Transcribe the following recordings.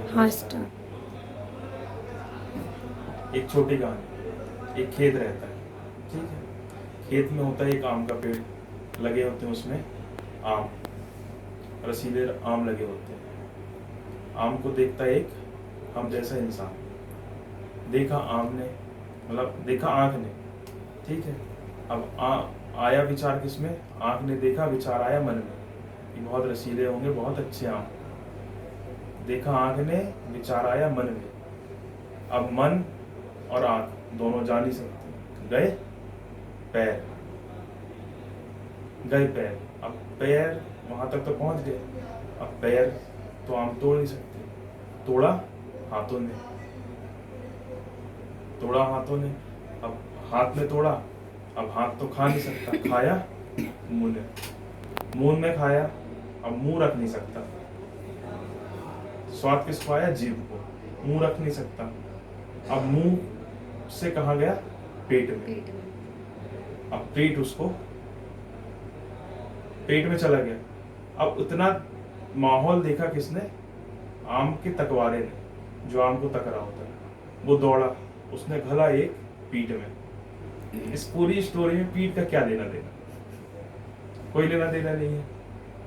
हाँ स्टार्ट। एक छोटी कहानी। एक खेत रहता है, ठीक है। खेत में होता है एक आम का पेड़, लगे होते हैं उसमें आम, रसीले आम लगे होते हैं। आम को देखता है एक हम जैसा इंसान। देखा आम ने, मतलब देखा आँख ने, ठीक है। अब आया विचार किसमें? आँख ने देखा, विचार आया मन में कि बहुत रसीले होंगे, बहुत अच्छे आम। देखा आँख ने, विचार आया मन में। अब मन और आँख दोनों जा नहीं सकते, गए पैर, गए पैर। अब पैर वहां तक तो पहुंच गए, अब पैर तो आम तोड़ नहीं सकते। तोड़ा हाथों ने, तोड़ा हाथों ने। अब हाथ में तोड़ा, अब हाथ तो खा नहीं सकता, खाया मुंह ने, मुंह में खाया, अब मुंह रख नहीं सकता। स्वाद किसको आया? जीभ को। मुंह रख नहीं सकता, अब मुंह से कहा गया? पेट में। पेट में। अब पेट उसको, पेट में चला गया। अब उतना माहौल देखा किसने? आम के तकवारे ने, जो आम को तक रहा होता है। वो दौड़ा, उसने घला एक पीठ में। इस पूरी स्टोरी में पीठ का क्या लेना देना? कोई लेना देना नहीं है।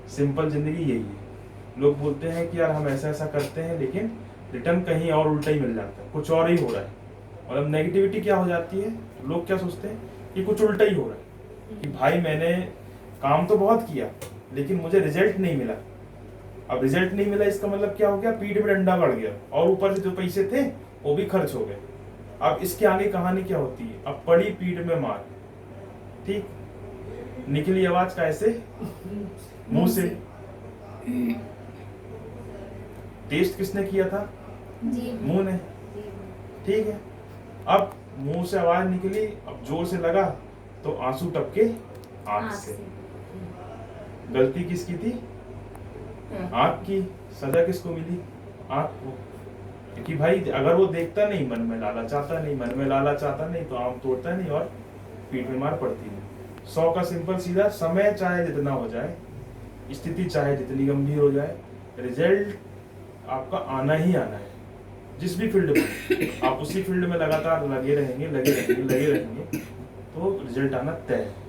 सिंपल जिंदगी यही है। लोग बोलते हैं कि यार हम ऐसा ऐसा करते हैं, लेकिन रिटर्न कहीं और उल्टा ही मिल जाता है, कुछ और ही हो रहा है। मतलब नेगेटिविटी क्या हो जाती है? लोग क्या सोचते हैं कि कुछ उल्टा ही हो रहा है, कि भाई मैंने काम तो बहुत किया लेकिन मुझे रिजल्ट नहीं मिला। अब रिजल्ट नहीं मिला इसका मतलब क्या हो गया? पीठ में डंडा बढ़ गया, और ऊपर से जो पैसे थे वो भी खर्च हो गए। अब इसके आगे कहानी क्या होती है? अब पड़ी पीठ में मार, ठीक, निकली आवाज कैसे? मुंह से। टेस्ट किसने किया था? मुंह ने, ठीक है। अब मुंह से आवाज निकली, अब जोर से लगा तो आंसू टपके आंख से। गलती किसकी थी? आंख की। सजा किसको मिली? आंख को। क्योंकि भाई अगर वो देखता नहीं, मन में लाला चाहता नहीं, मन में लाला चाहता नहीं, तो आम तोड़ता नहीं और पीठ में मार पड़ती नहीं। 100 का सिंपल सीधा, समय चाहे जितना हो जाए, स्थिति चाहे जितनी गंभीर हो जाए, रिजल्ट आपका आना ही आना है। जिस भी फील्ड में आप उसी फील्ड में लगातार लगे रहेंगे, तो रिजल्ट आना तय है।